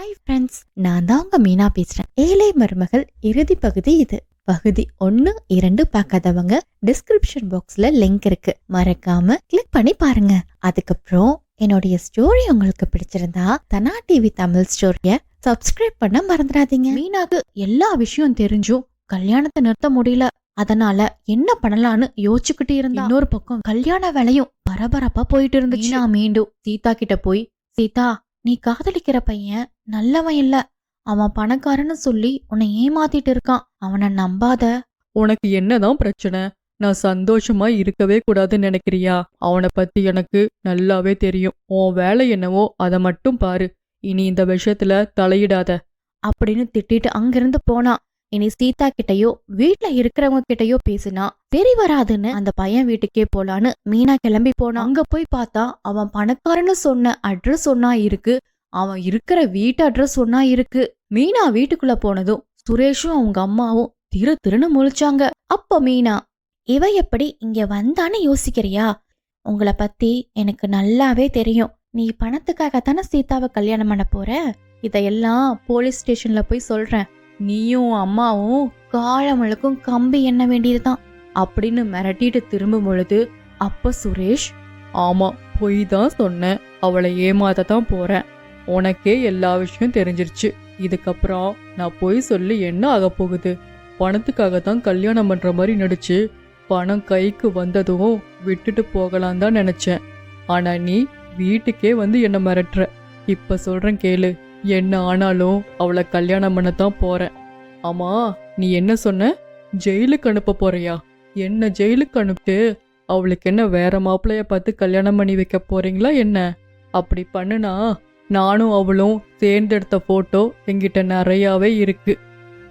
Hi friends, நான் தான் உங்க மீனா பேசுறேன். ஏழை மருமகள் இறுதி பகுதி இது. பகுதி 1, 2 பார்க்காதவங்க டிஸ்கிரிப்ஷன் பாக்ஸ்ல லிங்க் இருக்கு, மறக்காம கிளிக் பண்ணி பாருங்க. அதுக்கப்புறம் என்னுடைய ஸ்டோரி உங்களுக்கு பிடிச்சிருந்தா தனா டிவி தமிழ் ஸ்டோரிய சப்ஸ்கிரைப் பண்ண மறந்துடாதீங்க. மீனாக்கு எல்லா விஷயம் தெரிஞ்சும் கல்யாணத்தை நிறுத்த முடியல. அதனால என்ன பண்ணலான்னு யோசிச்சுக்கிட்டு இருந்தா. இன்னொரு பக்கம் கல்யாண வேலையும் பரபரப்பா போயிட்டு இருந்துச்சு. மீனா மீண்டும் சீதா கிட்ட போய், சீதா, நீ காதலிக்கிற பையன் நல்லவன் இல்ல, அவன் பணக்காரன்னு சொல்லி உன்னை ஏமாத்திட்டு இருக்கான், அவனை நம்பாத. உனக்கு என்னதான் பிரச்சனை? நான் சந்தோஷமா இருக்கவே கூடாதுன்னு நினைக்கிறியா? அவனை பத்தி எனக்கு நல்லாவே தெரியும். உன் வேலை என்னவோ அதை மட்டும் பாரு. இனி இந்த விஷயத்துல தலையிடாத அப்படின்னு திட்டிட்டு அங்கிருந்து போனா. இனி சீதா கிட்டயோ வீட்டுல இருக்கிறவங்க கிட்டயோ பேசினா சரி வராதுன்னு அந்த பையன் வீட்டுக்கே போலான்னு மீனா கிளம்பி போனா. அங்க போய் பார்த்தா அவன் பணக்காரன்னு சொன்ன அட்ரஸ் ஒன்னா இருக்கு, அவன் இருக்கிற வீட்டு அட்ரஸ் ஒன்னா இருக்கு. மீனா வீட்டுக்குள்ள போனதும் சுரேஷும் அவங்க அம்மாவும் திருன்னு முழிச்சாங்க. அப்ப மீனா, இவ எப்படி இங்க வந்தான்னு யோசிக்கிறியா? உங்களை பத்தி எனக்கு நல்லாவே தெரியும். நீ பணத்துக்காகத்தானே சீதாவை கல்யாணம் பண்ண போற. இதையெல்லாம் போலீஸ் ஸ்டேஷன்ல போய் சொல்றேன். நீயும் அம்மாவும் காலமழுக்கும் கம்பி எண்ண வேண்டியதுதான் அப்படின்னு மிரட்டிட்டு திரும்பும் பொழுது அப்ப சுரேஷ், ஆமா, பொய் தான் சொன்னேன். அவளை ஏமாத்ததான் போறேன். உனக்கே எல்லா விஷயம் தெரிஞ்சிருச்சு. இதுக்கப்புறம் நான் பொய் சொல்லி என்ன ஆக போகுது? பணத்துக்காகத்தான் கல்யாணம் பண்ற மாதிரி நடிச்சு பணம் கைக்கு வந்ததும் விட்டுட்டு போகலாம் தான் நினைச்சேன். ஆனா நீ வீட்டுக்கே வந்து என்ன மிரட்டுற. இப்ப சொல்றேன் கேளு. என்ன ஆனாலும் அவளை கல்யாணம் பண்ணத்தான் போறேன். ஆமா, நீ என்ன சொன்ன? ஜெயிலுக்கு அனுப்ப போறியா? என்ன ஜெயிலுக்கு அனுப்பிட்டு அவளுக்கு என்ன வேற மாப்பிள்ளைய பார்த்து கல்யாணம் பண்ணி வைக்க போறீங்களா என்ன? அப்படி பண்ணுனா நானும் அவளும் தேர்ந்தெடுத்த போட்டோ என்கிட்ட நிறையாவே இருக்கு.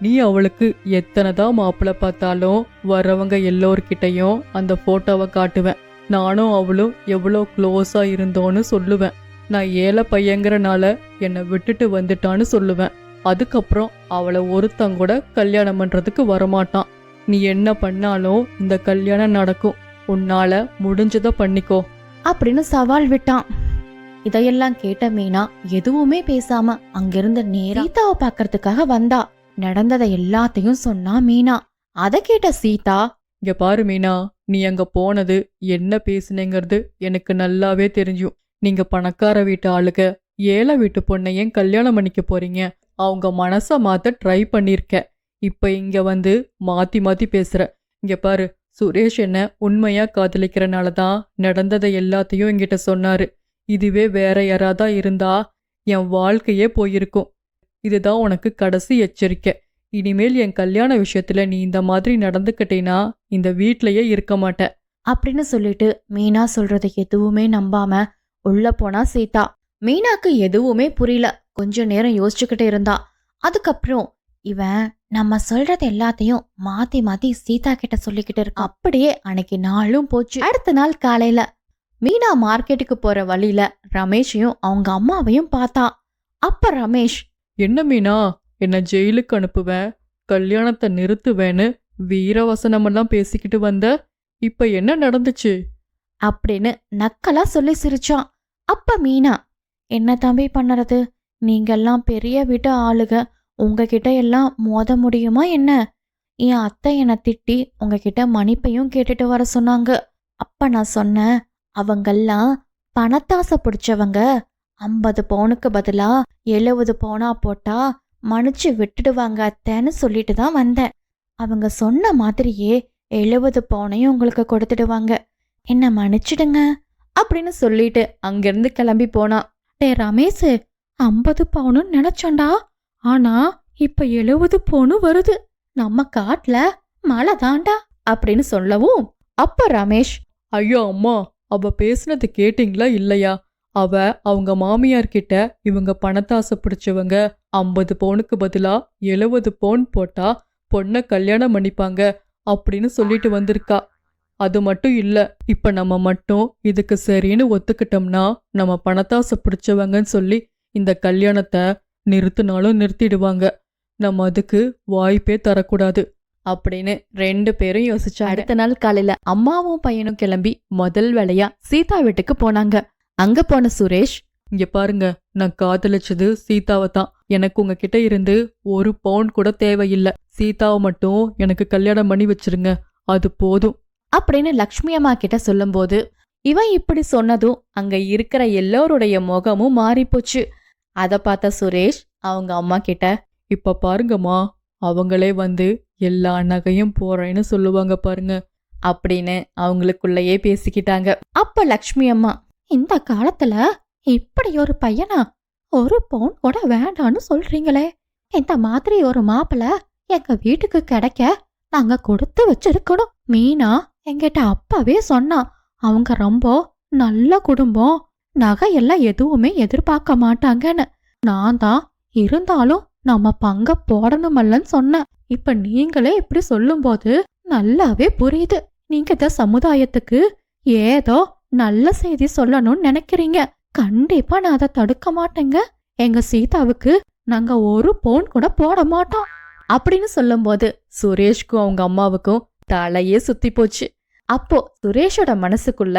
நீ அவளுக்கு எத்தனைதான் மாப்பிள்ளை பார்த்தாலும் வர்றவங்க எல்லோர்கிட்டையும் அந்த போட்டோவை காட்டுவேன். நானும் அவளும் எவ்வளோ க்ளோஸா இருந்தோன்னு சொல்லுவேன். நான் ஏழை பையங்கிறனால என்னை விட்டுட்டு வந்துட்டான்னு சொல்லுவேன். அதுக்கப்புறம் அவளை ஒருத்தங்கூட கல்யாணம் பண்றதுக்கு வரமாட்டான். நீ என்ன பண்ணாலும் இந்த கல்யாணம் நடக்கும். உன்னால முடிஞ்சதை பண்ணிக்கோ அப்படின்னு சவால் விட்டான். இதையெல்லாம் கேட்ட மீனா எதுவுமே பேசாம அங்கிருந்த நேரா சீதாவை பாக்கறதுக்காக வந்தா. நடந்ததை எல்லாத்தையும் சொன்னா மீனா. அத கேட்ட சீதா, இங்க பாரு மீனா, நீ அங்க போனது என்ன பேசுனேங்கிறது எனக்கு நல்லாவே தெரிஞ்சும். நீங்க பணக்கார வீட்டு ஆளுக ஏழை வீட்டு பொண்ணை ஏன் கல்யாணம் பண்ணிக்க போறீங்க? அவங்க மனச மாத்த ட்ரை பண்ணிருக்க. இப்ப இங்க வந்து மாத்தி மாத்தி பேசுற. இங்க பாரு, சுரேஷ் என்ன உண்மையா காதலிக்கிறனாலதான் நடந்ததை எல்லாத்தையும் என்கிட்ட சொன்னாரு. இதுவே வேற யாராதா இருந்தா என் வாழ்க்கையே போயிருக்கும். இதுதான் உனக்கு கடைசி எச்சரிக்கை. இனிமேல் என் கல்யாண விஷயத்துல நீ இந்த மாதிரி நடந்துக்கிட்டேனா இந்த வீட்லயே இருக்க மாட்ட அப்படின்னு சொல்லிட்டு மீனா சொல்றதை எதுவுமே நம்பாம உள்ள போனா சீதா. மீனாக்கு எதுவுமே புரியல. கொஞ்ச நேரம் யோசிச்சுக்கிட்டு இருந்தா. அதுக்கப்புறம் இவன் நம்ம சொல்றது எல்லாத்தையும் மாத்தி மாத்தி சீதா கிட்ட சொல்லிக்கிட்டு இருக்கான். அப்படியே அன்னைக்கு நாளும் போச்சு. அடுத்த நாள் காலையில மீனா மார்க்கெட்டுக்கு போற வழியில ரமேஷையும் அவங்க அம்மாவையும் பார்த்தா. அப்ப ரமேஷ், என்ன மீனா, என்ன ஜெயிலுக்கு அனுப்புவேன், கல்யாணத்தை நிறுத்துவேன்னு வீரவசனமெல்லாம் பேசிக்கிட்டு வந்த. இப்ப என்ன நடந்துச்சு அப்படின்னு நக்கலா சொல்லி சிரிச்சான். அப்ப மீனா, என்ன தம்பி பண்ணறது, நீங்கெல்லாம் பெரிய வீட்டு ஆளுக, உங்ககிட்ட எல்லாம் மோத முடியுமா என்ன? என் அத்தை என்னை திட்டி உங்ககிட்ட மன்னிப்பையும் கேட்டுட்டு வர சொன்னாங்க. அப்ப நான் சொன்னேன், அவங்கெல்லாம் பணத்தாசை பிடிச்சவங்க, 50 பவுனுக்கு பதிலா 70 பவுனா போட்டா மன்னிச்சு விட்டுடுவாங்க அத்தைன்னு சொல்லிட்டு தான் வந்தேன். அவங்க சொன்ன மாதிரியே 70 பவுனையும் உங்களுக்கு கொடுத்துடுவாங்க, என்ன மன்னிச்சிடுங்க அப்படின்னு சொல்லிட்டு அங்கிருந்து கிளம்பி போனா. டே ரமேஷ், 50 பவுனும் நினைச்சோண்டா, ஆனா இப்ப 70 பவுனும் வருது. நம்ம காட்டுல மழை தாண்டா அப்படின்னு சொல்லவும் அப்ப ரமேஷ், ஐயோ அம்மா, அவ பேசுனது கேட்டீங்களா இல்லையா? அவ அவங்க மாமியார்கிட்ட இவங்க பணத்தாசை பிடிச்சவங்க, 50 பவுனுக்கு பதிலா 70 பவுன் போட்டா பொண்ணை கல்யாணம் பண்ணிப்பாங்க அப்படின்னு சொல்லிட்டு வந்திருக்கா. அது மட்டும் இல்ல, இப்ப நம்ம மட்டும் இதுக்கு சரின்னு ஒத்துக்கிட்டோம்னா நம்ம பணத்தாசை பிடிச்சவங்கன்னு சொல்லி இந்த கல்யாணத்தை நிறுத்தினாலும் நிறுத்திடுவாங்க. நம்ம அதுக்கு வாய்ப்பே தரக்கூடாது அப்படின்னு 2 பேரும் யோசிச்சா. அடுத்த நாள் காலையில அம்மாவும் பையனும் கிளம்பி முதல் வேலையா சீதா வீட்டுக்கு போனாங்க. அங்க போன சுரேஷ், இங்க பாருங்க, நான் காதலிச்சது சீதாவை தான். எனக்கு உங்ககிட்ட இருந்து 1 பவுன் கூட தேவையில்லை. சீதாவை மட்டும் எனக்கு கல்யாணம் பண்ணி வச்சிருங்க, அது போதும் அப்படின்னு லக்ஷ்மி அம்மா கிட்ட சொல்லும்போது இவன் இப்படி சொன்னதும் அங்க இருக்கிற எல்லோருடைய முகமும் மாறிப்போச்சு. அத பார்த்த சுரேஷ் அவங்க அம்மா கிட்ட, இப்ப பாருங்கம்மா, அவங்களே வந்து எல்லா நகையும் போறேன்னு சொல்லுவாங்க பாருங்க அப்படின்னு அவங்களுக்குள்ளேயே பேசிக்கிட்டாங்க. அப்ப லக்ஷ்மி அம்மா, இந்த காலத்துல இப்படி ஒரு பையனா 1 பவுன் கூட வேண்டான்னு சொல்றீங்களே, இந்த மாதிரி ஒரு மாப்பிள்ள எங்க வீட்டுக்கு கிடைக்க நாங்க கொடுத்து வச்சிருக்கணும். மீனா எங்கிட்ட அப்பவே சொன்னா, அவங்க ரொம்ப நல்ல குடும்பம், நகையெல்லாம் எதுவுமே எதிர்பார்க்க மாட்டாங்கன்னு. நான் தான் இருந்தாலும் நம்ம பங்க போடணுமல்லன்னு சொன்னேன். இப்ப நீங்களே இப்படி சொல்லும்போது நல்லாவே புரியுது. நீங்க இந்த சமுதாயத்துக்கு ஏதோ நல்ல செய்தி சொல்லணும்னு நினைக்கிறீங்க. கண்டிப்பா நான் அதை தடுக்க மாட்டேங்க. எங்க சீதாவுக்கு நாங்க 1 பவுன் கூட போட மாட்டோம் அப்படின்னு சொல்லும்போது சுரேஷ்க்கும் அவங்க அம்மாவுக்கும் தலையே சுத்தி போச்சு. அப்போ சுரேஷோட மனசுக்குள்ள,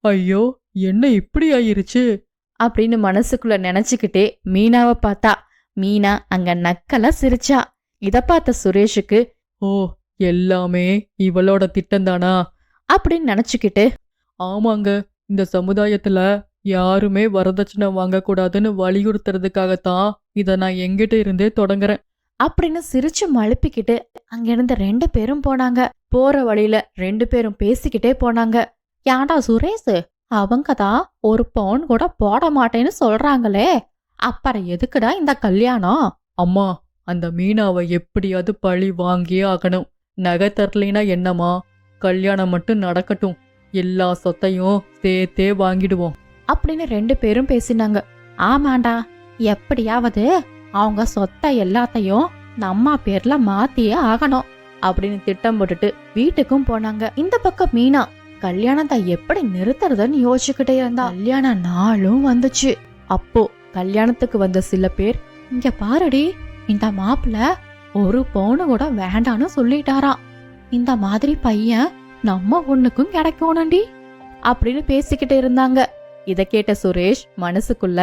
ஐயோ, என்ன இப்படி ஆயிருச்சு அப்படின்னு மனசுக்குள்ள நினைச்சுக்கிட்டே மீனாவை பார்த்தா. மீனா அங்க நக்கலா சிரிச்சா. இத பார்த்த சுரேஷுக்கு, ஓ, எல்லாமே இவளோட திட்டம்தானா அப்படின்னு நினைச்சுக்கிட்டு, ஆமாங்க, இந்த சமுதாயத்துல யாருமே வரதட்சணை வாங்கக்கூடாதுன்னு வலியுறுத்துறதுக்காகத்தான் இத நான் எங்கிட்ட இருந்தே தொடங்குறேன் அப்படின்னு சிரிச்சு மழுப்பிக்கிட்டு அங்கிருந்து 2 பேரும் போனாங்க. போற வழியில 2 பேரும் பேசிக்கிட்டே போனாங்க. யாண்டா சுரேஷ், அவங்கதான் 1 பவுன் கூட போட மாட்டேன்னு சொல்றாங்களே, அப்புறம் எதுக்குடா இந்த கல்யாணம்? அம்மா, அந்த மீனாவை எப்படியாவது பழி வாங்கியே ஆகணும். நகை தரலைனா என்னம்மா, கல்யாணம் மட்டும் நடக்கட்டும், எல்லா சொத்தையும் சேர்த்தே வாங்கிடுவோம் அப்படின்னு 2 பேரும் பேசினாங்க. ஆமாண்டா, எப்படியாவது அவங்க சொத்தை எல்லாத்தையும் நம்ம பேர்ல மாத்தியே ஆகணும் அப்படின்னு திட்டம் போட்டுட்டு வீட்டுக்கும் போனாங்க. இந்த பக்கம் மீனா கல்யாணத்தை எப்படி நிறுத்துறதுன்னு யோசிச்சுக்கிட்டே இருந்தா. கல்யாண நாளும் வந்துச்சு. அப்போ கல்யாணத்துக்கு வந்த சில பேர், இங்க பாருடி, இந்த மாப்பிள்ள 1 பவுன் கூட வேண்டான்னு சொல்லிட்டாராம். இந்த மாதிரி பையன் நம்ம பொண்ணுக்கும் கிடைக்கணும்டி அப்படின்னு பேசிக்கிட்டு இருந்தாங்க. இத கேட்ட சுரேஷ் மனசுக்குள்ள,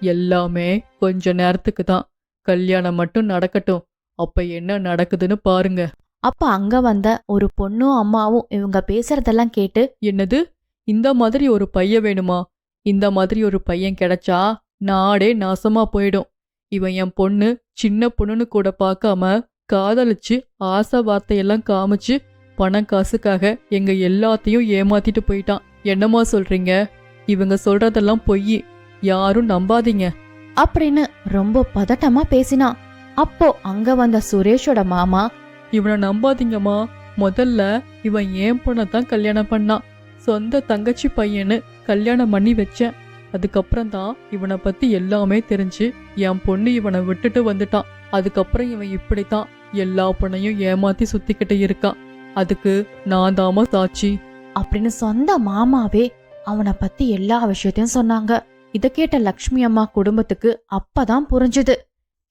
எல்லாமே கொஞ்ச நேரத்துக்கு தான், கல்யாணம் மட்டும் நடக்கட்டும், அப்ப என்ன நடக்குதுன்னு பாருங்க. அப்ப அங்க வந்த ஒரு பொண்ணும் அம்மாவும் இவங்க பேசுறதெல்லாம் கேட்டு, என்னது, இந்த மாதிரி ஒரு பையன் வேணுமா? இந்த மாதிரி ஒரு பையன் கிடைச்சா நாடே நாசமா போயிடும். இவன் என் பொண்ணு சின்ன பொண்ணுன்னு கூட பார்க்காம காதலிச்சு ஆசை வார்த்தையெல்லாம் காமிச்சு பணம் காசுக்காக எங்க எல்லாத்தையும் ஏமாத்திட்டு போயிட்டான். என்னமா சொல்றீங்க? இவங்க சொல்றதெல்லாம் பொய், யாரும் நம்பாதீங்க அப்படின்னு ரொம்ப பதட்டமா பேசினான். அப்போ அங்க வந்த சுரேஷோட மாமா, இவனை நம்பாதீங்கம்மா, முதல்ல இவன் ஏன் பொண்ணத்தான் கல்யாணம் பண்ணான், சொந்த தங்கச்சி பையன்னு கல்யாணம் பண்ணி வச்சேன். அதுக்கப்புறம் தான் இவனை பத்தி எல்லாமே தெரிஞ்சு என் பொண்ணு இவனை விட்டுட்டு வந்துட்டான். அதுக்கப்புறம் இவன் இப்படித்தான் எல்லா பொண்ணையும் ஏமாத்தி சுத்திக்கிட்டு இருக்கான். அதுக்கு நான் தாமா சாட்சி அப்படின்னு சொந்த மாமாவே அவனை பத்தி எல்லா விஷயத்தையும் சொன்னாங்க. இத கேட்ட லக்ஷ்மி அம்மா குடும்பத்துக்கு அப்பதான் புரிஞ்சுது,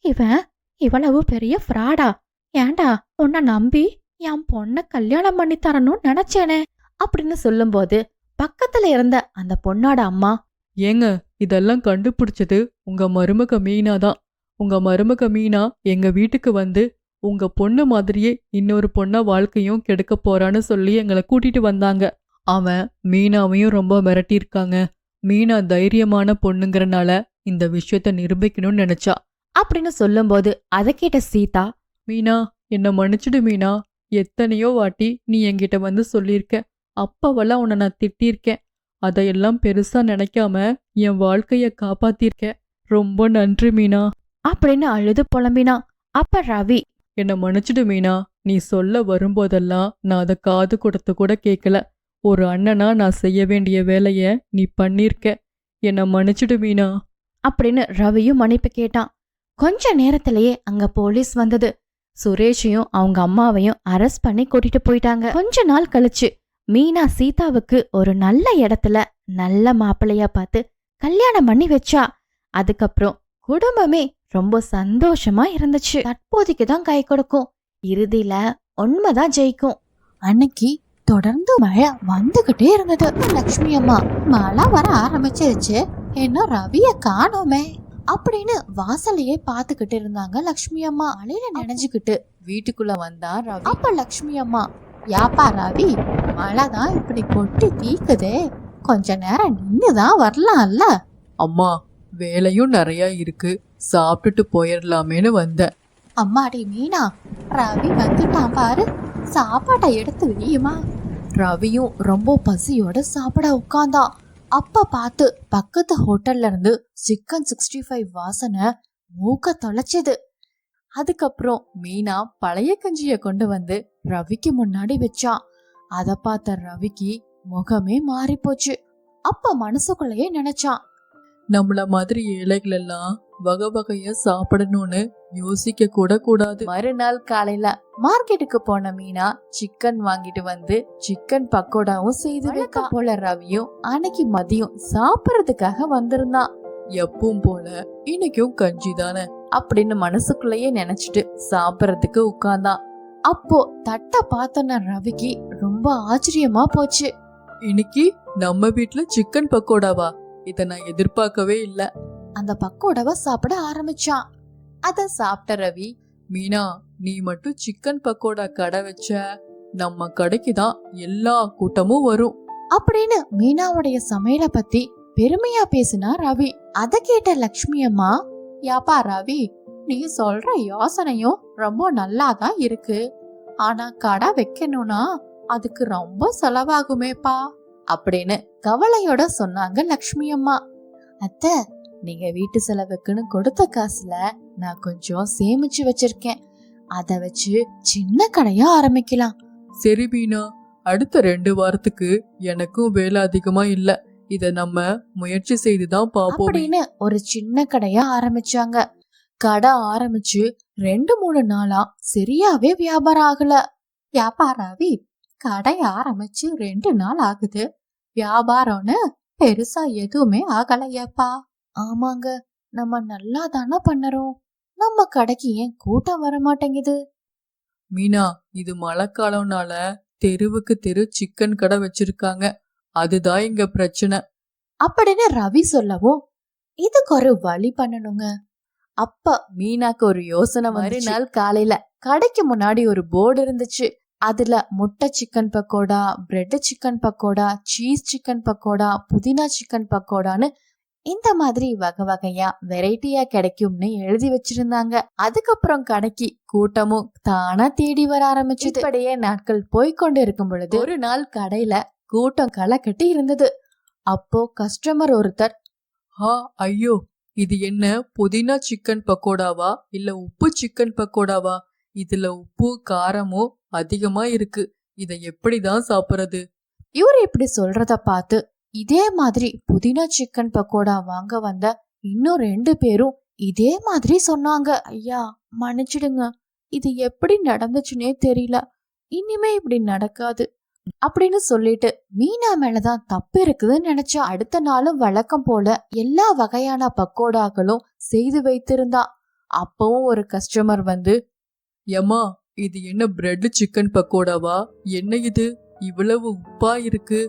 இவன் இவ்வளவு பெரிய ஃப்ராடா. ஏண்டா, உன்னை நம்பி என் பொண்ண கல்யாணம் பண்ணி தரணும்னு நினைச்சேனே அப்படின்னு சொல்லும்போது பக்கத்துல இருந்த அந்த பொண்ணோட அம்மா, ஏங்க, இதெல்லாம் கண்டுபிடிச்சது உங்க மருமக மீனா தான். உங்க மருமக மீனா எங்க வீட்டுக்கு வந்து உங்க பொண்ணு மாதிரியே இன்னொரு பொண்ண வாழ்க்கையும் கெடுக்க போறான்னு சொல்லி எங்களை கூட்டிட்டு வந்தாங்க. அவன் மீனாவையும் ரொம்ப மிரட்டியிருக்காங்க. மீனா தைரியமான பொண்ணுங்கறனால இந்த விஷயத்த நிரூபிக்கணும்னு நினைச்சா அப்படின்னு சொல்லும்போது அதை கேட்ட சீதா, மீனா, என்ன மன்னிச்சிடு மீனா, எத்தனையோ வாட்டி நீ என்கிட்ட வந்து சொல்லியிருக்க, அப்பவெல்லாம் உன்னை நான் திட்டிருக்கேன். அதையெல்லாம் பெருசா நினைக்காம என் வாழ்க்கைய காப்பாத்திருக்க, ரொம்ப நன்றி மீனா அப்படின்னு அழுது புலம்பினா. அப்ப ரவி, என்ன மன்னிச்சிடு மீனா, நீ சொல்ல வரும்போதெல்லாம் நான் அதை காது கொடுத்து கூட கேட்கல. ஒரு அண்ணனா நான் செய்ய வேண்டிய வேலைய நீ பண்ணிருக்க, என்ன மன்னிச்சிடு மீனா அப்படின்னு ரவியும் மன்னிப்பு கேட்டான். கொஞ்ச நேரத்திலேயே அங்க போலீஸ் வந்தது. சுரேஷையும் அவங்க அம்மாவையும் அரெஸ்ட் பண்ணி கூட்டிட்டு போயிட்டாங்க. கொஞ்ச நாள் கழிச்சு மீனா சீதாவுக்கு ஒரு நல்ல இடத்துல நல்ல மாப்பிள்ளையா பார்த்து கல்யாணம் பண்ணி வச்சா. அதுக்கப்புறம் குடும்பமே ரொம்ப சந்தோஷமா இருந்துச்சு. தற்போதைக்கு தான் கை கொடுக்கும், இறுதியில உண்மைதான் ஜெயிக்கும். அன்னைக்கு தொடர்ந்து மழை வந்துகிட்டே இருந்தது. லக்ஷ்மி அம்மா, மழை வர ஆரம்பிச்சிருச்சு, என்ன ரவிய காணோமே அப்படின்னு வாசலையே பாத்துக்கிட்டு இருந்தாங்க லக்ஷ்மி அம்மா. மழையில நினைஞ்சுக்கிட்டு வீட்டுக்குள்ள வந்தா ரவி. அப்ப லக்ஷ்மி அம்மா, யாப்பா ரவி, மழைதான் இப்படி கொட்டி தீக்குதே, கொஞ்ச நேரம் நின்னுதான் வரலாம்ல. அம்மா, வேலையும் நிறைய இருக்கு, சாப்பிட்டுட்டு போயிடலாமேன்னு வந்தேன். அம்மாடி மீனா, ரவி வந்துட்டான் பாரு, சாப்பாட்டை எடுத்து வையுமா. ரவியும் ரொம்ப பசியோட சாப்பிட உட்கார்ந்தான். அப்ப பார்த்து பக்கத்து ஹோட்டல்ல இருந்து சிக்கன் 65 வாசனை மூக்க தொலைச்சது. அதுக்கப்புறம் மீனா பழைய கஞ்சிய கொண்டு வந்து ரவிக்கு முன்னாடி வச்சான். அத பார்த்த ரவிக்கு முகமே மாறி போச்சு. அப்ப மனசுக்குள்ளேயே நினைச்சான், நம்மள மாதிரி ஏழைகள் எல்லாம் வகை வகையா சாப்பிடணும்னு யோசிக்க கூட கூடாது. மறுநாள் காலையில மார்க்கெட்டுக்கு போன மீனா சிக்கன் வாங்கிட்டு வந்து சிக்கன் பக்கோடாவும் செய்து வைக்கா. போல ரவியும் அன்னைக்கு மதியம் சாப்பிடறதுக்காக வந்திருந்தான். எப்பவும் போல இன்னைக்கும் கஞ்சி தானே அப்படின்னு மனசுக்குள்ளேயே நினைச்சிட்டு சாப்பிடறதுக்கு உட்கார்ந்தான். அப்போ தட்டை பார்த்தோன்ன ரவிக்கு ரொம்ப ஆச்சரியமா போச்சு. இன்னைக்கு நம்ம வீட்ல சிக்கன் பக்கோடாவா? இத நான் எதிர்பார்க்கவே இல்ல. அந்த பக்கோடாவை சாப்பிட ஆரம்பிச்சான். அத சாப்பிட்ட ரவி, மீனா, நீ மட்டும் சிக்கன் பக்கோடா கடை வச்ச, நம்ம கடைக்கு தான் எல்லா கூட்டமும் வரும் அப்படின்னு மீனாவுடைய சமையலை பத்தி பெருமையா பேசினா ரவி. அத கேட்ட லக்ஷ்மி அம்மா, யாப்பா ரவி, நீ சொல்ற யோசனையும் ரொம்ப நல்லாதான் இருக்கு, ஆனா கடை வைக்கணும்னா அதுக்கு ரொம்ப செலவாகுமேப்பா அப்படின்னு கவலையோட சொன்னாங்க லக்ஷ்மி அம்மா. அத்தை, நீங்க வீட்டு செலவுக்குன்னு கொடுத்த காசுல நான் கொஞ்சம் சேமிச்சு வச்சிருக்கேன், அத வச்சு சின்ன கடையா ஆரம்பிக்கலாம். சரி மீனா, அடுத்த 2 வாரத்துக்கு எனக்கும் வேலை அதிகமா இல்ல, இத நம்ம முயற்சி செய்துதான் பாப்போம் அப்படின்னு ஒரு சின்ன கடையா ஆரம்பிச்சாங்க. கடை ஆரம்பிச்சு 2-3 நாளா சரியாவே வியாபாரம் ஆகல. வியாபாராவி, கடை ஆரம்பிச்சு 2 நாள் ஆகுது, வியாபாரம்னு பெருசா எதுவுமே ஆகலையாப்பா. ஆமாங்க, நம்ம நல்லா தானே பண்ணறோம், நம்ம கடைக்கு ஏன் கூட்டம் வர மாட்டேங்குது? மீனா, இது மழைக்காலம்னால தெருவுக்கு தெரு சிக்கன் கடை வச்சிருக்காங்க, அதுதான் இங்க பிரச்சனை அப்படின்னு ரவி சொல்லவும், இதுக்கு ஒரு வழி பண்ணணுங்க. அப்ப மீனாக்கு ஒரு யோசனை. மறுநாள் காலையில கடைக்கு முன்னாடி ஒரு போர்டு இருந்துச்சு. அதுல முட்டை chicken pakoda, bread chicken pakoda, cheese chicken pakoda, புதினா சிக்கன் பக்கோடான்னு இந்த மாதிரி வகை வகையா வெரைட்டியா கிடைக்கும்னு எழுதி வச்சிருந்தாங்க. அதுக்கப்புறம் கடைக்கு கூட்டமும் தானா தேடி வர ஆரம்பிச்சது. இப்படியே நாட்கள் போய்கொண்டு இருக்கும் பொழுது ஒரு நாள் கடையில கூட்டம் களை கட்டி இருந்தது. அப்போ கஸ்டமர் ஒருத்தர், ஐயோ, இது என்ன புதினா சிக்கன் பக்கோடாவா இல்ல உப்பு சிக்கன் பக்கோடாவா? இதுல உப்பு காரமும் அதிகமா இருக்கு, இத எப்படிதான் சாப்பிடுறது? இவர் இப்படி சொல்றத பார்த்து இதே மாதிரி புதினா சிக்கன் பக்கோடா வாங்க வந்த இன்னும் 2 பேரும் இதே மாதிரி சொன்னாங்க. ஐயா மன்னிச்சிடுங்க, இது எப்படி நடந்துச்சுன்னே தெரியல, இனிமே இப்படி நடக்காது அப்படின்னு சொல்லிட்டு மீனா மேலதான் தப்பு இருக்குதுன்னு நினைச்சா. அடுத்த நாளும் வழக்கம் போல எல்லா வகையான பக்கோடாக்களும் செய்து வைத்திருந்தா. அப்பவும் ஒரு கஸ்டமர் வந்து, ஏமா, இது என்ன பிரெட் சிக்கன் பக்கோடாவா? என்ன இது இவ்வளவு உப்பா இருக்கு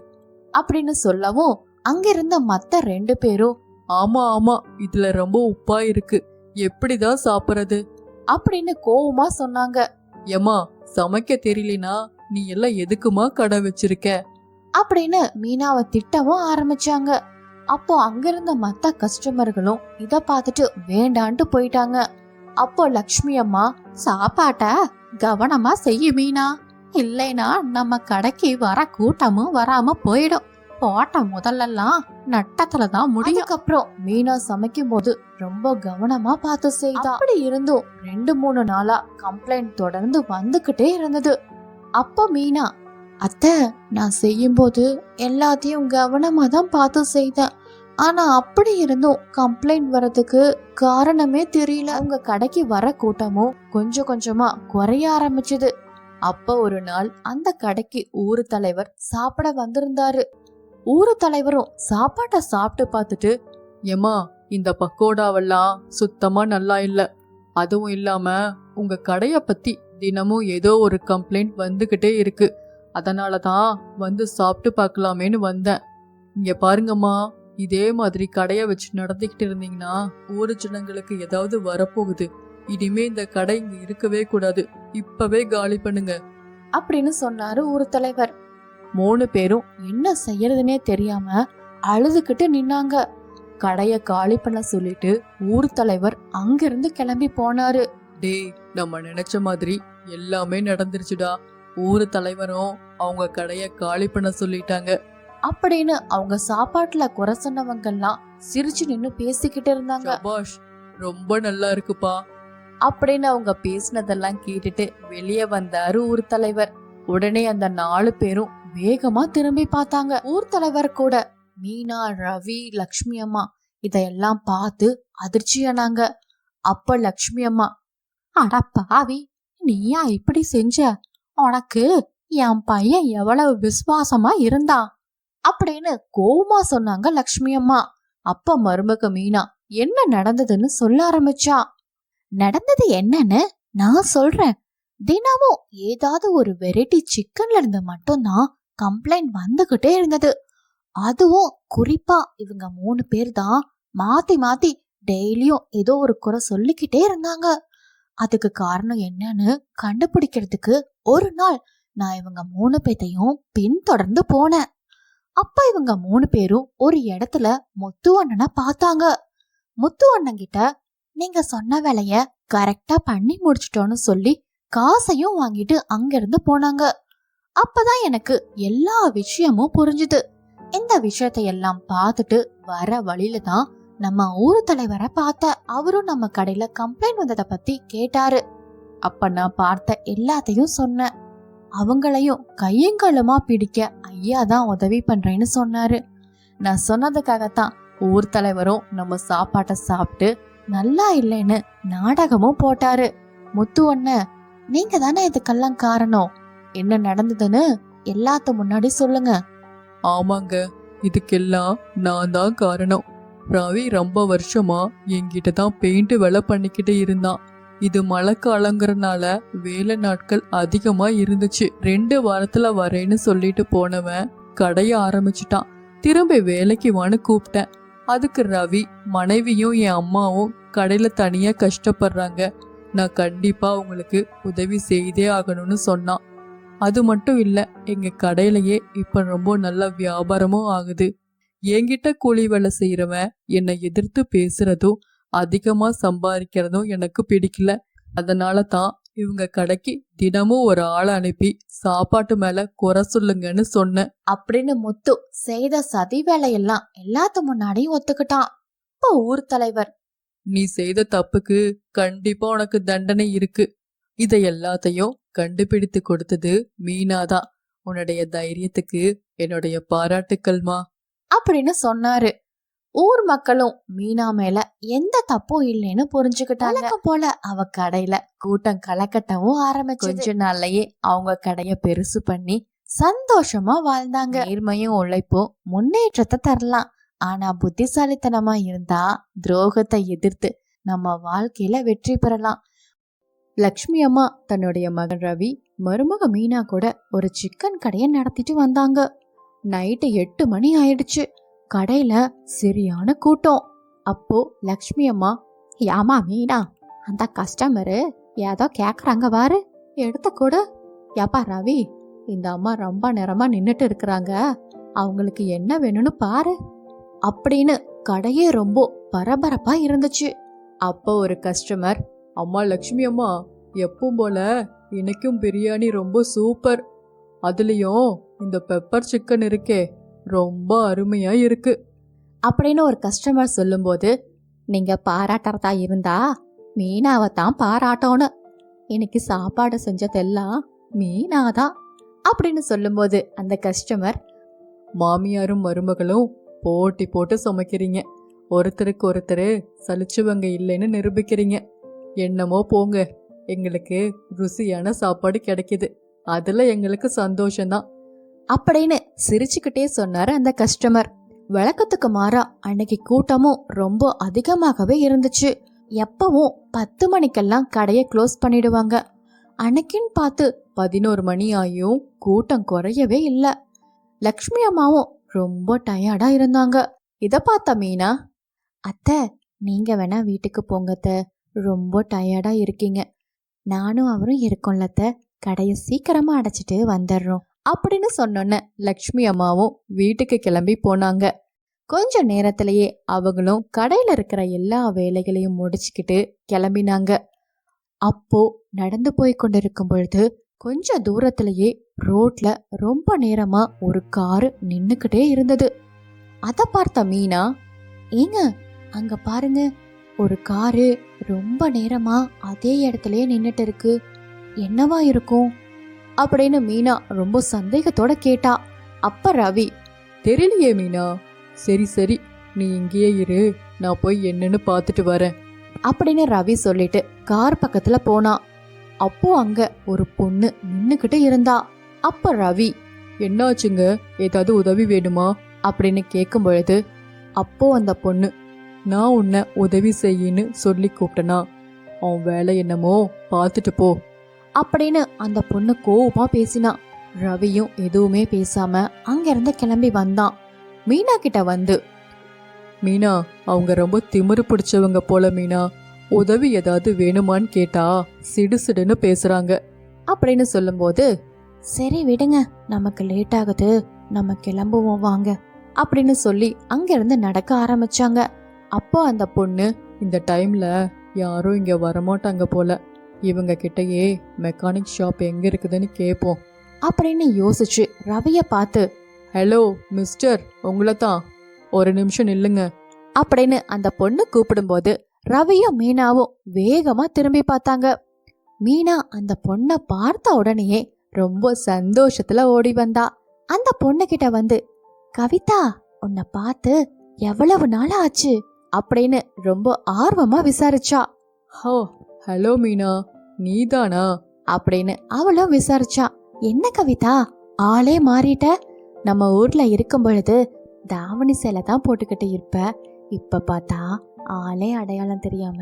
அப்படின்னு சொல்லவும் அங்கிருந்த மத்த 2 பேரும், ஆமா ஆமா, இதுல ரொம்ப உப்பா இருக்கு, எப்படிதான் சாப்பிடுறது அப்படின்னு கோவமா சொன்னாங்க. ஏமா, சமைக்க தெரியலனா நீ எல்லாம் எதுக்குமா கடை வச்சிருக்க அப்படின்னு மீனாவை திட்டவும் ஆரம்பிச்சாங்க. அப்போ அங்கிருந்த மத்த கஸ்டமர்களும் இத பார்த்துட்டு வேண்டான்ட்டு போயிட்டாங்க. அப்போ லக்ஷ்மி அம்மா, சாப்பாட்ட கவனமா செய்ய மீனா, இல்லைனா நம்ம கடைக்கு வர கூட்டமும் வராம போயிடும், போட்ட முதல்லலாம் நட்டத்துலதான் முடியும். அதுக்கப்புறம் மீனா சமைக்கும் போது ரொம்ப கவனமா பார்த்து செய்தா. அப்படி இருந்தும் 2-3 நாளா கம்ப்ளைண்ட் தொடர்ந்து வந்துகிட்டே இருந்தது. அப்ப மீனா, அத்தை, நான் செய்யும் போது எல்லாத்தையும் கவனமா தான் பார்த்து செய்தேன், ஆனா அப்படி இருந்தும் கம்ப்ளைண்ட் வரதுக்கு காரணமே தெரியல. உங்க கடைக்கு வர கூட்டமும் கொஞ்சம் கொஞ்சமா குறைய ஆரம்பிச்சது. அப்ப ஒரு நாள் அந்த கடைக்கு ஊரு தலைவர் சாப்பிட வந்திருந்தாரு. ஊரு தலைவரும் சாப்பாட்டை சாப்பிட்டு பார்த்துட்டு, ஏமா, இந்த பக்கோடாவெல்லாம் சுத்தமா நல்லா இல்ல, அதுவும் இல்லாம உங்க கடைய பத்தி தினமும் ஏதோ ஒரு கம்ப்ளைண்ட் வந்துகிட்டே இருக்கு, அதனாலதான் வந்து சாப்பிட்டு பார்க்கலாமேன்னு வந்தேன். இங்க பாருங்கம்மா, இதே மாதிரி கடைய வச்சு நடத்திக்கிட்டு இருந்தீங்கன்னா ஊரு ஜனங்களுக்கு ஏதாவது வரப்போகுது. இனிமே இந்த கடை இங்க இருக்கவே கூடாது. இப்பவே காலி பண்ணுங்க அப்படின்னு சொன்னாரு ஊர் தலைவர். 3 பேரும் என்ன செய்யறதுனே தெரியாம அழுதுகிட்டு நின்னாங்க. கடைய காலி பண்ண சொல்லிட்டு ஊர் தலைவர் அங்கிருந்து கிளம்பி போனாரு. டேய், நம்ம நினைச்ச மாதிரி எல்லாமே நடந்துருச்சுடா. ஊரு தலைவரும் அவங்க கடைய காலி பண்ண சொல்லிட்டாங்க அப்படின்னு அவங்க சாப்பாட்டுல குறை சொன்னவங்க எல்லாம் சிரிச்சு நின்னு பேசிக்கிட்டு இருந்தாங்க. சபாஷ், ரொம்ப நல்லா இருக்குப்பா அப்படின்னு அவங்க பேசினதெல்லாம் கேட்டுட்டு வெளியே வந்தாரு ஊர் தலைவர். உடனே அந்த 4 பேரும் வேகமா திரும்பி பார்த்தாங்க. ஊர் தலைவர் கூட மீனா, ரவி, லக்ஷ்மி அம்மா இதையெல்லாம் பார்த்து அதிர்ச்சியானாங்க. அப்ப லக்ஷ்மி அம்மா, அட பாவி, நீயா இப்படி செஞ்ச? உனக்கு என் பையன் எவ்வளவு விசுவாசமா இருந்தான் அப்படின்னு கோவமா சொன்னாங்க லக்ஷ்மி அம்மா. அப்ப மருமக மீனா என்ன நடந்ததுன்னு சொல்ல ஆரம்பிச்சா. நடந்தது என்னன்னு நான் சொல்றேன். தினமும் ஏதாவது ஒரு வெரைட்டி சிக்கன்ல இருந்து மட்டும்தான் கம்ப்ளைண்ட் வந்துகிட்டே இருந்தது. அதுவும் குறிப்பா இவங்க 3 பேர் தான் மாத்தி மாத்தி டெய்லியும் ஏதோ ஒரு குறை சொல்லிக்கிட்டே இருந்தாங்க. அதுக்கு காரணம் என்னன்னு கண்டுபிடிக்கிறதுக்கு ஒரு நாள் நான் இவங்க 3 பேத்தையும் பின்தொடர்ந்து போனேன். அப்ப இவங்க 3 பேரும் ஒரு இடத்துல முத்து அண்ணனை பார்த்தாங்க. முத்து அண்ணன் கிட்ட நீங்க சொன்ன வேலைய கரெக்டா பண்ணி முடிச்சிட்டோன்னு சொல்லி காசையும் வாங்கிட்டு அங்கிருந்து போனாங்க. அப்பதான் எனக்கு எல்லா விஷயமும் புரிஞ்சுது. இந்த விஷயத்தை எல்லாம் பார்த்துட்டு வர வழியில தான் நம்ம ஊர் தலைவரை பார்த்த. அவரும் நம்ம கடையில கம்ப்ளைண்ட் வந்ததை பத்தி கேட்டாரு. அப்ப நான் பார்த்த எல்லாத்தையும் சொன்னேன். அவங்களையும் கையங்கலமா பிடிக்க ஐயா தான் உதவி பண்றேன்னு சொன்னாரு. நான் சொன்னதுக்காகத்தான் ஊர் தலைவரும் நம்ம சாப்பாட்டை சாப்பிட்டு நல்லா இல்லைன்னு நாடகமும் போட்டாரு. முத்து அண்ணன், நீங்க தானே இதுக்கெல்லாம் காரணம். என்ன நடந்ததுன்னு எல்லாத்த முன்னாடி சொல்லுங்க. ஆமாங்க, இதுக்கெல்லாம் நான் தான் காரணம். ரவி ரொம்ப வருஷமா என்கிட்ட தான் பெயிண்ட் வேலை பண்ணிக்கிட்டு இருந்தான். இது மழைக்காலங்கிறனால வேலை நாட்கள் அதிகமா இருந்துச்சு. 2 வாரத்துல வரேன்னு சொல்லிட்டு போனவன் கடைய ஆரம்பிச்சுட்டான். திரும்ப வேலைக்கு வான்னு கூப்பிட்டேன். அதுக்கு ரவி மனைவியும் என் அம்மாவும் கடையில தனியா கஷ்டப்படுறாங்க, நான் கண்டிப்பா உங்களுக்கு உதவி செய்தே ஆகணும்னு சொன்னான். அது மட்டும் இல்ல, எங்க கடையிலயே இப்ப ரொம்ப நல்ல வியாபாரமும் ஆகுது. என்கிட்ட கூலி வேலை செய்யறவன் என்னை எதிர்த்து பேசுறதும் அதிகமா சம்பாதிக்கிறதும் எனக்கு பிடிக்கல. அதனால தான் இவங்க கடைக்கு தினமும் ஒரு ஆளை அனுப்பி சாப்பாட்டு மேல குறை சொல்லுங்கன்னு சொன்னேன் அப்படின்னு முத்து செய்த சதி வேலையெல்லாம் எல்லாத்து முன்னாடியும் ஒத்துக்கிட்டான். இப்போ ஊர் தலைவர், நீ செய்த தப்புக்கு கண்டிப்பா உனக்கு தண்டனை இருக்கு. இதை எல்லாத்தையும் கண்டுபிடித்து கொடுத்தது மீனாதான். உன்னுடைய தைரியத்துக்கு என்னுடைய பாராட்டுக்கள்மா அப்படின்னு சொன்னாரு. ஊர் மக்களும் மீனா மேல எந்த தப்பும் இல்லைன்னு புரிஞ்சுக்கிட்டாங்க. போல அவ கடையில கூட்டம் கலக்கட்டவும் ஆரம்பிச்சு. கொஞ்ச நாள்லயே அவங்க கடைய பெருசு பண்ணி சந்தோஷமா வாழ்ந்தாங்க. நேர்மையும் உழைப்பும் முன்னேற்றத்தை தரலாம். ஆனா புத்திசாலித்தனமா இருந்தா துரோகத்தை எதிர்த்து நம்ம வாழ்க்கையில வெற்றி பெறலாம். லக்ஷ்மி அம்மா தன்னுடைய மகன் ரவி, மருமக மீனா கூட ஒரு சிக்கன் கடையை நடத்திட்டு வந்தாங்க. நைட்டு 8 மணி ஆயிடுச்சு. கடையில சரியான கூட்டம். அப்போ லக்ஷ்மி அம்மா, யாமா மீனா, அந்த கஸ்டமரு ஏதோ கேக்குறாங்க பாரு, எடுத்த கூட. யாப்பா ரவி, இந்த அம்மா ரொம்ப நேரமா நின்னுட்டு இருக்கிறாங்க, அவங்களுக்கு என்ன வேணும்னு பாரு அப்படின்னு கடையே ரொம்ப பரபரப்பா இருந்துச்சு. அப்போ ஒரு கஸ்டமர், அம்மா லக்ஷ்மி அம்மா, எப்பவும் போல இன்னைக்கும் பிரியாணி ரொம்ப சூப்பர். அதுலயும் இந்த பெப்பர் சிக்கன் இருக்கே, ரொம்ப அருமையா இருக்கு அப்படின்னு ஒரு கஸ்டமர் சொல்லும்போது, நீங்க பாராட்டுறதா இருந்தா மீனாவை தான் பாராட்டணும். இன்னைக்கு சாப்பாடு செஞ்சதெல்லாம் மீனாதான் அப்படின்னு சொல்லும்போது அந்த கஸ்டமர், மாமியாரும் மருமகளும் போட்டி போட்டு சமைக்கிறீங்க, ஒருத்தருக்கு ஒருத்தர் சலிச்சுவங்க இல்லைன்னு நிரூபிக்கிறீங்க. என்னமோ போங்க, எங்களுக்கு ருசியான சாப்பாடு கிடைக்குது, அதுல எங்களுக்கு சந்தோஷம்தான் அப்படின்னு சிரிச்சுக்கிட்டே சொன்னாரு அந்த கஸ்டமர். வழக்கத்துக்கு மாறா அன்னைக்கு கூட்டமும் ரொம்ப அதிகமாகவே இருந்துச்சு. எப்பவும் 10 மணிக்கெல்லாம் கடையை க்ளோஸ் பண்ணிடுவாங்க. அன்னைக்குன்னு பார்த்து 11 மணி ஆகியும் கூட்டம் குறையவே இல்லை. லக்ஷ்மி அம்மாவும் ரொம்ப டயர்டா இருந்தாங்க. இத பார்த்த மீனா, அத்தை நீங்க வேணா வீட்டுக்கு போங்கத்த, ரொம்ப டயர்டா இருக்கீங்க, நானும் அவரும் இருக்கோம்லத்த, கடையை சீக்கிரமா அடைச்சிட்டு வந்துடுறோம் அப்படின்னு சொன்னோன்ன லக்ஷ்மி அம்மாவும் வீட்டுக்கு கிளம்பி போனாங்க. கொஞ்ச நேரத்திலேயே அவங்களும் கடையில இருக்கிற எல்லா வேலைகளையும் முடிச்சுக்கிட்டு கிளம்பினாங்க. அப்போ நடந்து போய் கொண்டிருக்கும் பொழுது கொஞ்ச தூரத்திலேயே ரோட்ல ரொம்ப நேரமா ஒரு காரு நின்னுக்கிட்டே இருந்தது. அத பார்த்த மீனா, ஏங்க அங்க பாருங்க, ஒரு காரு ரொம்ப நேரமா அதே இடத்துலயே நின்னுட்டு இருக்கு, என்னவா இருக்கும் அப்படின்னு மீனா ரொம்ப சந்தேகத்தோட கேட்டா. அப்ப ரவி, தெரியலையே மீனா, சரி சரி நீ இங்கேயே இரு, நான் போய் என்னன்னு பார்த்துட்டு வரேன் அப்படின்னு ரவி சொல்லிட்டு கார் பக்கத்துல போனா. அப்போ அங்க ஒரு பொண்ணு நின்னுக்கிட்டு இருந்தா. அப்ப ரவி, என்னாச்சுங்க, ஏதாவது உதவி வேணுமா அப்படின்னு கேட்கும் பொழுது, அப்போ அந்த பொண்ணு, நான் உன்னை உதவி செய்யின்னு சொல்லி கூப்பிட்டனா, அவன் வேலை என்னமோ பார்த்துட்டு போ அப்படின்னு அந்த பொண்ணு கோவமா பேசினா. ரவியும் எதுவுமே பேசாம அங்கிருந்து கிளம்பி வந்தான். மீனா கிட்ட வந்து, மீனா, அவங்க ரொம்ப திமிரு பிடிச்சவங்க போல மீனா, உதவி ஏதாவது வேணுமான்னு கேட்டா சிடுசிடுன்னு பேசுறாங்க அப்படின்னு சொல்லும்போது, சரி விடுங்க, நமக்கு லேட் ஆகுது, நம்ம கிளம்புவோம் வாங்க அப்படின்னு சொல்லி அங்கிருந்து நடக்க ஆரம்பிச்சாங்க. அப்போ அந்த பொண்ணு, இந்த டைம்ல யாரும் இங்க வரமாட்டாங்க போல, இவங்க கிட்டயே மெக்கானிக் ஷாப் எங்க இருக்குதுன்னு கேட்போம் அப்படின்னு யோசிச்சு ரவிய பார்த்து, ஹலோ மிஸ்டர், உங்களை தான், ஒரு நிமிஷம் நில்லுங்க அப்படின்னு அந்த பொண்ணு கூப்பிடும்போது ரவியும் மீனாவும் வேகமா திரும்பி பார்த்தாங்க. மீனா அந்த பொண்ணை பார்த்த உடனேயே ரொம்ப சந்தோஷத்துல ஓடி வந்தா. அந்த பொண்ணு கிட்ட வந்து, கவிதா உன்னை பார்த்து எவ்வளவு நாள் ஆச்சு அப்படின்னு ரொம்ப ஆர்வமா விசாரிச்சா. ஹோ, ஹலோ மீனா, நீதானா அப்படின்னு அவளும் விசாரிச்சா. என்ன கவிதா ஆளே மாறிட்ட, நம்ம ஊர்ல இருக்கும் பொழுது தாவணி சேலை தான் போட்டுக்கிட்டு இருப்ப, இப்ப பார்த்தா ஆளே அடையாளம் தெரியாம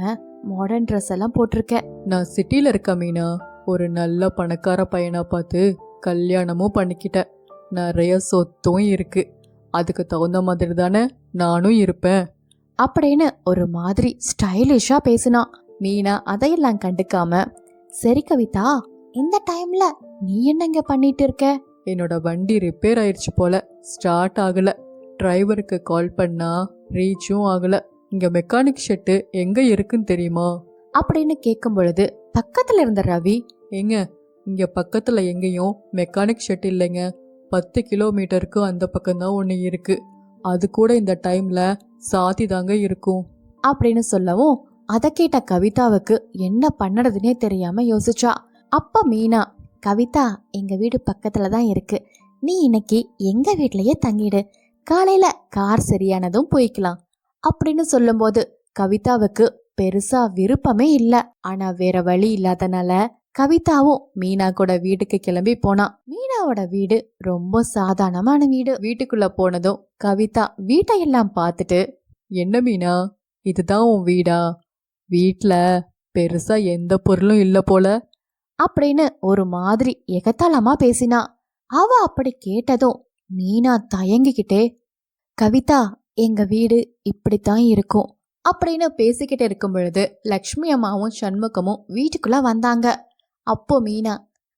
மாடர்ன் ட்ரெஸ் எல்லாம் போட்டிருக்க. நான் சிட்டில இருக்க மீனா, ஒரு நல்ல பணக்கார பையனா பார்த்து கல்யாணமும் பண்ணிக்கிட்டேன், நிறைய சொத்தும் இருக்கு, அதுக்கு தகுந்த மாதிரி தானே நானும் இருப்பேன் அப்படின்னு ஒரு மாதிரி ஸ்டைலிஷா பேசினான். மீனா அதையெல்லாம் கண்டுக்காம, சரி கவிதா, இந்த டைம்ல நீ என்னங்க பண்ணிட்டு இருக்க? என்னோட வண்டி ரிப்பேர் ஆயிடுச்சு போல, ஸ்டார்ட் ஆகல, டிரைவருக்கு கால் பண்ணா ரீச்சும் ஆகல, இங்க மெக்கானிக் ஷெட்டு எங்க இருக்குன்னு தெரியுமா அப்படின்னு கேட்கும் பொழுது பக்கத்துல இருந்த ரவி, எங்க இங்க பக்கத்துல எங்கேயும் மெக்கானிக் ஷெட் இல்லைங்க, 10 கிலோமீட்டருக்கு அந்த பக்கம்தான் ஒன்று இருக்கு, அது கூட இந்த டைம்ல சாத்தி தாங்க இருக்கும் அப்படின்னு சொல்லவும் அதை கேட்ட கவிதாவுக்கு என்ன பண்ணறதுனே தெரியாம யோசிச்சா. அப்ப மீனா, கவிதா எங்க வீடு பக்கத்துல தான் இருக்கு, நீ இன்னைக்கு எங்க வீட்லயே தங்கிடு, காலையில கார் சரியானதும் போய்க்கலாம் அப்படின்னு சொல்லும்போது கவிதாவுக்கு பெருசா விருப்பமே இல்ல. ஆனா வேற வழி இல்லாதனால கவிதாவும் மீனா கூட வீட்டுக்கு கிளம்பி போனா. மீனாவோட வீடு ரொம்ப சாதாரணமான வீடு. வீட்டுக்குள்ள போனதும் கவிதா வீட்டையெல்லாம் பார்த்துட்டு, என்ன மீனா, இதுதான் உன் வீடா, வீட்ல பெருசா எந்த பொருளும் இல்ல போல அப்படின்னு ஒரு மாதிரி எகத்தாளமா பேசினா. அவ அப்படி கேட்டதும் மீனா தயங்கிக்கிட்டே, கவிதா எங்க வீடு இப்படித்தான் இருக்கும் அப்படின்னு பேசிக்கிட்டு இருக்கும் பொழுது லக்ஷ்மி அம்மாவும் சண்முகமும் வீட்டுக்குள்ள வந்தாங்க. அப்போ மீனா,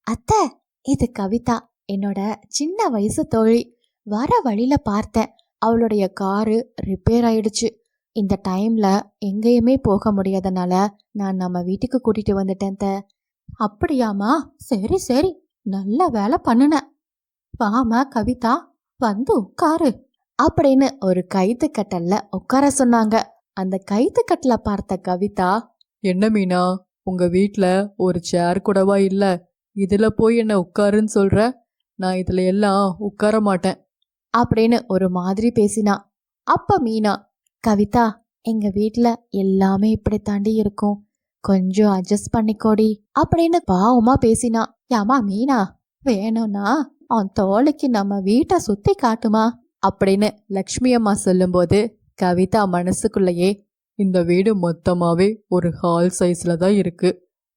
அத்தை இது கவிதா, என்னோட சின்ன வயசு தோழி, வர வழியில பார்த்தேன், அவளுடைய காரு ரிப்பேர் ஆயிடுச்சு, இந்த டைம்ல எங்கேயுமே போக முடியாதனால நான் நம்ம வீட்டுக்கு கூட்டிட்டு வந்துட்டேன். அப்படியாமா, சரி சரி, நல்ல வேலை பண்ணுன, வாமா கவிதா வந்து உட்காரு அப்படின்னு ஒரு கைத்து கட்டல்ல உட்கார சொன்னாங்க. அந்த கைத்து கட்டல பார்த்த கவிதா, என்ன மீனா, உங்க வீட்ல ஒரு சேர் கூடவா இல்ல, இதுல போய் என்ன உட்காருன்னு சொல்ற, நான் இதுல எல்லாம் உட்கார மாட்டேன் அப்படின்னு ஒரு மாதிரி பேசினா. அப்ப மீனா, கவிதா எங்க வீட்ல எல்லாமே இப்படி தாண்டி இருக்கும், கொஞ்சம் அட்ஜஸ்ட் பண்ணிக்கோடி அப்படின்னு பாவமா பேசினா. யாமா மீனா, வேணும்னா அவன் தோளுக்கு நம்ம வீட்டை சுத்தி காட்டுமா அப்படின்னு லக்ஷ்மி அம்மா சொல்லும்போது கவிதா மனசுக்குள்ளேயே, இந்த வீடு மொத்தமாவே ஒரு ஹால் சைஸ்ல தான் இருக்கு,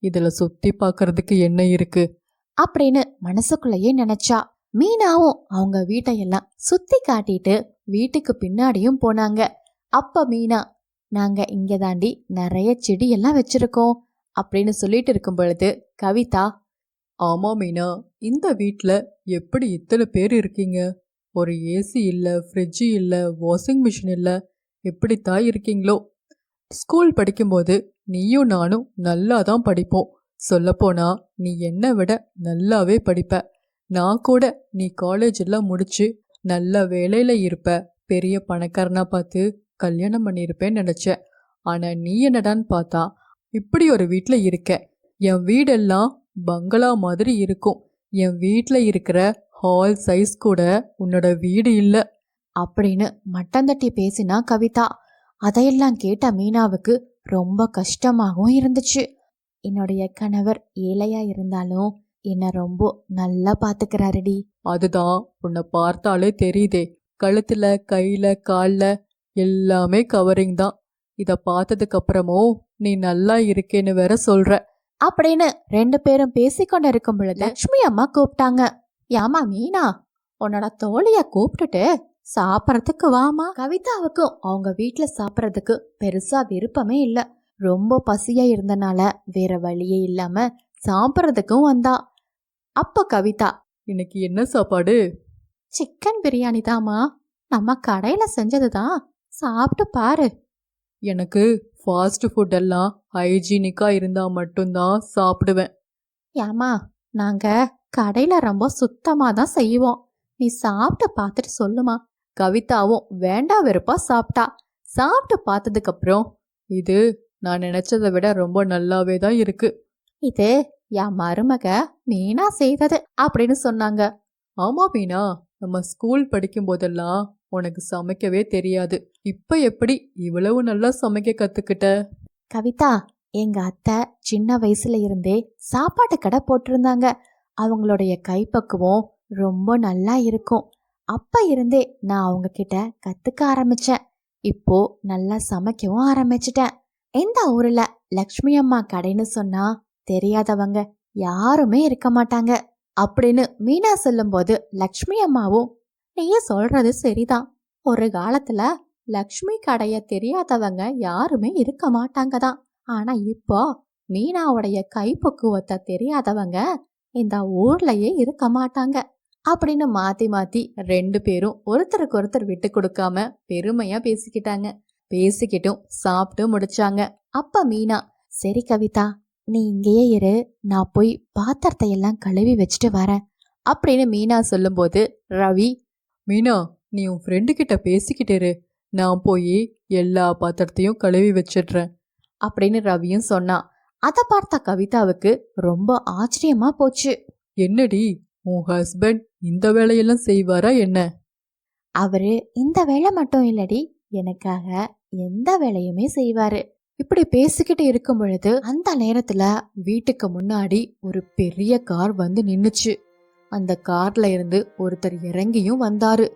இதுல சுத்தி பார்க்கறதுக்கு என்ன இருக்கு அப்படின்னு மனசுக்குள்ளேயே நினைச்சா. மீனாவும் அவங்க வீட்டையெல்லாம் சுத்தி காட்டிட்டு வீட்டுக்கு பின்னாடியும் போனாங்க. அப்ப மீனா, நாங்க இங்க தாண்டி நிறைய செடி எல்லாம் வச்சிருக்கோம் அப்படின்னு சொல்லிட்டு இருக்கும் பொழுது கவிதா, ஆமா மீனா, இந்த வீட்ல எப்படி இத்தனை பேர் இருக்கீங்க? ஒரு ஏசி இல்ல, ஃப்ரிட்ஜ் இல்ல, வாஷிங் மிஷின் இல்ல, எப்படித்தான் இருக்கீங்களோ? ஸ்கூல் படிக்கும்போது நீயும் நானும் நல்லா தான் படிப்போம். சொல்லப்போனா நீ என்னை விட நல்லாவே படிப்ப. நான் கூட நீ காலேஜ் எல்லாம் முடிச்சு நல்ல வேலையில இருப்ப, பெரிய பணக்காரனா பார்த்து கல்யாணம் பண்ணியிருப்பேன்னு நினைச்சேன். ஆனா நீ என்னடான்னு பார்த்தா இப்படி ஒரு வீட்ல இருக்க. என் வீடெல்லாம் பங்களா மாதிரி இருக்கும். என் வீட்ல இருக்கிற ஹால் சைஸ் கூட உன்னோட வீடு இல்ல அப்படின்னு மட்டம் தட்டி பேசினா கவிதா. அதையெல்லாம் கேட்ட மீனாவுக்கு ரொம்ப கஷ்டமாகவும் இருந்துச்சு. என்னுடைய கணவர் ஏழையா இருந்தாலும் என்ன ரொம்ப நல்லா பாத்துக்கிறாருடி. அதுதான் உன்னை பார்த்தாலே தெரியுதே. கழுத்துல கையில கால்ல எல்லாமே கவரிங் தான். இத பார்த்ததுக்கு அப்புறமும் நீ நல்லா இருக்கேன்னு வேற சொல்ற அப்படின்னு 2 பேரும் பேசிக்கொண்டு இருக்கும் பொழுது லட்சுமி அம்மா கூப்பிட்டாங்க. யாமா மீனா, உன்னோட தோழிய கூப்பிட்டுட்டு சாப்பிடறதுக்கு வாமா. கவிதாவுக்கும் அவங்க வீட்டுல சாப்பிடறதுக்கு பெருசா விருப்பமே இல்ல. ரொம்ப பசியா இருந்தனால வேற வழியே இல்லாம சாப்பிடறதுக்கும் வந்தா. அப்ப கவிதா, இன்னைக்கு என்ன சாப்பாடு? சிக்கன் பிரியாணி தாமா, நம்ம கடையில செஞ்சதுதான், சாப்பிட்டு பாரு. எனக்கு ஃபாஸ்ட் ஃபுட் எல்லாம் ஹைஜீனிக்கா இருந்தா மட்டும்தான் சாப்பிடுவேன். ஏமா, நாங்க கடையில ரொம்ப சுத்தமா தான் செய்வோம். நீ சாப்பிட்டு பார்த்துட்டு சொல்லுமா. கவிதாவும் வேண்டா வெறுப்பா சாப்பிட்டா. சாப்பிட்டு பார்த்ததுக்கு அப்புறம், இது நான் நினைச்சதை விட ரொம்ப நல்லாவே தான் இருக்கு. இது என் மருமக மீனா செய்தது அப்படின்னு சொன்னாங்க. ஆமா மீனா, நம்ம ஸ்கூல் படிக்கும் போதெல்லாம் உனக்கு சமைக்கவே தெரியாது. இப்ப எப்படி இவ்வளவு நல்லா சமைக்க கத்துக்கிட்ட? கவிதா, எங்க அத்தை சின்ன வயசுல இருந்தே சாப்பாட்டு கடை போட்டிருந்தாங்க. அவங்களுடைய கைப்பக்குவம் ரொம்ப நல்லா இருக்கும். அப்ப இருந்தே நான் அவங்க கிட்ட கத்துக்க ஆரம்பிச்சேன். இப்போ நல்லா சமைக்கவும் ஆரம்பிச்சிட்டேன். இந்த ஊர்ல லக்ஷ்மி அம்மா கடைன்னு சொன்னா தெரியாதவங்க யாருமே இருக்க மாட்டாங்க அப்படின்னு மீனா சொல்லும்போது லக்ஷ்மி அம்மாவும், நீயே சொல்றது சரிதான். ஒரு காலத்துல லக்ஷ்மி கடைய தெரியாதவங்க யாருமே இருக்க மாட்டாங்க தான். ஆனா இப்போ மீனாவுடைய கைப்பக்குவத்தை தெரியாதவங்க இந்த ஊர்லயே இருக்க மாட்டாங்க அப்படின்னு மாத்தி மாத்தி 2 பேரும் ஒருத்தருக்கு ஒருத்தர் விட்டு கொடுக்காம பெருமையா பேசிக்கிட்டாங்க. பேசிக்கிட்டும் சாப்பிட்டு முடிச்சாங்க. அப்ப மீனா, சரி கவிதா, நீ இங்கேயே இரு, நான் போய் பாத்திரத்தை எல்லாம் கழுவி வச்சுட்டு வரேன் அப்படின்னு மீனா சொல்லும்போது ரவி, மீனா, நீ உன் ஃப்ரெண்டு கிட்ட பேசிக்கிட்டே இரு. நான் போய் எல்லா பாத்திரத்தையும் கழுவி வச்சிடுறேன் அப்படின்னு ரவியும் சொன்னான். அதை பார்த்த கவிதாவுக்கு ரொம்ப ஆச்சரியமா போச்சு. என்னடி, உன் ஹஸ்பண்ட் இந்த வேலையெல்லாம் செய்வாரா என்ன? அவரு இந்த வேலை மட்டும் இல்லடி, எனக்காக எந்த வேலையுமே செய்வாரு. இப்படி பேசிக்கிட்டு இருக்கும் பொழுது அந்த நேரத்துல வீட்டுக்கு முன்னாடி ஒரு பெரிய கார் வந்து நின்னுச்சு. அந்த கார்ல இருந்து ஒருத்தர் இறங்கியும் வந்தாரு.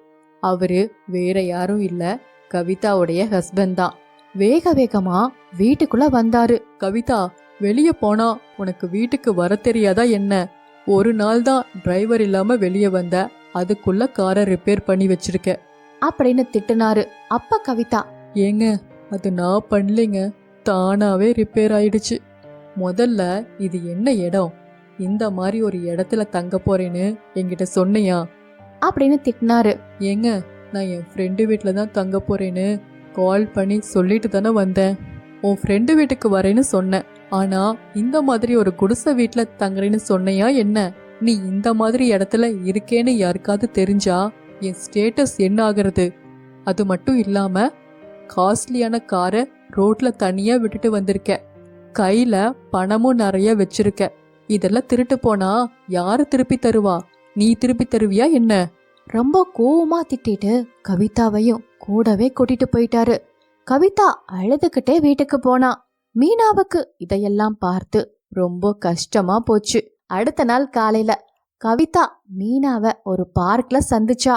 அவரு வேற யாரும் இல்ல, கவிதாவுடைய ஹஸ்பண்ட் தான். வேக வேகமா வீட்டுக்குள்ள வந்தாரு. கவிதா, வெளியே போனா உனக்கு வீட்டுக்கு வர தெரியாதா என்ன? ஒரு நாள் தான் டிரைவர் இல்லாம வெளியே வந்த, அதுக்குள்ள காரை ரிப்பேர் பண்ணி வச்சிருக்க அப்படின்னு திட்டுனாரு. அப்ப கவிதா, ஏங்க, அது நான் பண்ணலைங்க, தானாவே ரிப்பேர் ஆயிடுச்சு. முதல்ல இது என்ன இடம்? இந்த மாதிரி ஒரு இடத்துல தங்க போறேன்னு என்கிட்ட சொன்னியா? அப்படின்னு திட்டினாரு. ஏங்க, நான் என் ஃப்ரெண்டு வீட்டில் தான் தங்க போறேன்னு கால் பண்ணி சொல்லிட்டு தானே வந்தேன். உன் ஃப்ரெண்டு வீட்டுக்கு வரேன்னு சொன்னேன். ஆனா இந்த மாதிரி ஒரு குடிசை வீட்டில் தங்குறேன்னு சொன்னையா என்ன? நீ இந்த மாதிரி இடத்துல இருக்கேன்னு யாருக்காவது தெரிஞ்சா என் ஸ்டேட்டஸ் என்ன ஆகுறது? அது மட்டும் இல்லாம காஸ்ட்லியான காரை ரோட்ல தனியா விட்டுட்டு வந்திருக்க. கையில பணமும் நிறைய வச்சிருக்க. இதெல்லாம் திருட்டு போனா யாரு திருப்பி தருவா? நீ திருப்பி தருவியா என்ன? ரொம்ப கோவமா திட்டிட்டு கவிதாவையும் கூடவே கூட்டிட்டு போயிட்டாரு. கவிதா அழுதுகிட்டே வீட்டுக்கு போனா. மீனாவுக்கு இதையெல்லாம் பார்த்து ரொம்ப கஷ்டமா போச்சு. அடுத்த நாள் காலையில கவிதா மீனாவை ஒரு பார்க்ல சந்திச்சா.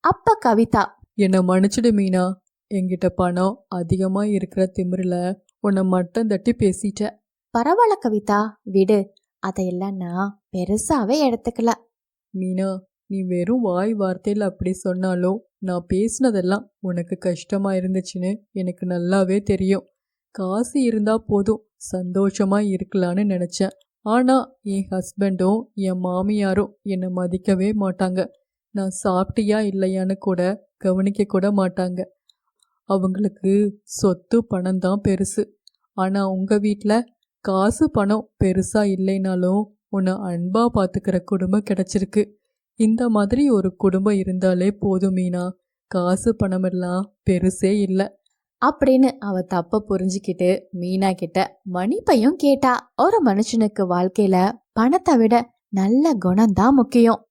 அப்ப கவிதா, என்னை மன்னிச்சிடு மீனா, என்கிட்ட பணம் அதிகமா இருக்கிற திமிரில உன்னை மட்டம் தட்டி பேசிட்ட. பரவாயில்ல கவிதா, விடு, அதையெல்லாம் நான் பெருசாவே எடுத்துக்கல. மீனா, நீ வெறும் வாய் வார்த்தையில் அப்படி சொன்னாலும் நான் பேசினதெல்லாம் உனக்கு கஷ்டமா இருந்துச்சுன்னு எனக்கு நல்லாவே தெரியும். காசு இருந்தா போதும் சந்தோஷமா இருக்கலான்னு நினைச்சேன். ஆனா என் ஹஸ்பண்டும் என் மாமியாரும் என்னை மதிக்கவே மாட்டாங்க. நான் சாப்பிட்டியா இல்லையான்னு கூட கவனிக்க கூட மாட்டாங்க. அவங்களுக்கு சொத்து பணம் தான் பெருசு. ஆனா உங்க வீட்ல காசு பணம் பெருசா இல்லைனாலும் உன்னை அன்பா பாத்துக்கிற குடும்பம் கிடைச்சிருக்கு. இந்த மாதிரி ஒரு குடும்பம் இருந்தாலே போதும் மீனா. காசு பணமெல்லாம் பெருசே இல்லை. அப்படின்னு அவ தப்ப புரிஞ்சுக்கிட்டு மீனா கிட்ட மன்னிப்பையும் கேட்டா. ஒரு மனுஷனுக்கு வாழ்க்கையில பணத்தை விட நல்ல குணம்தான் முக்கியம்.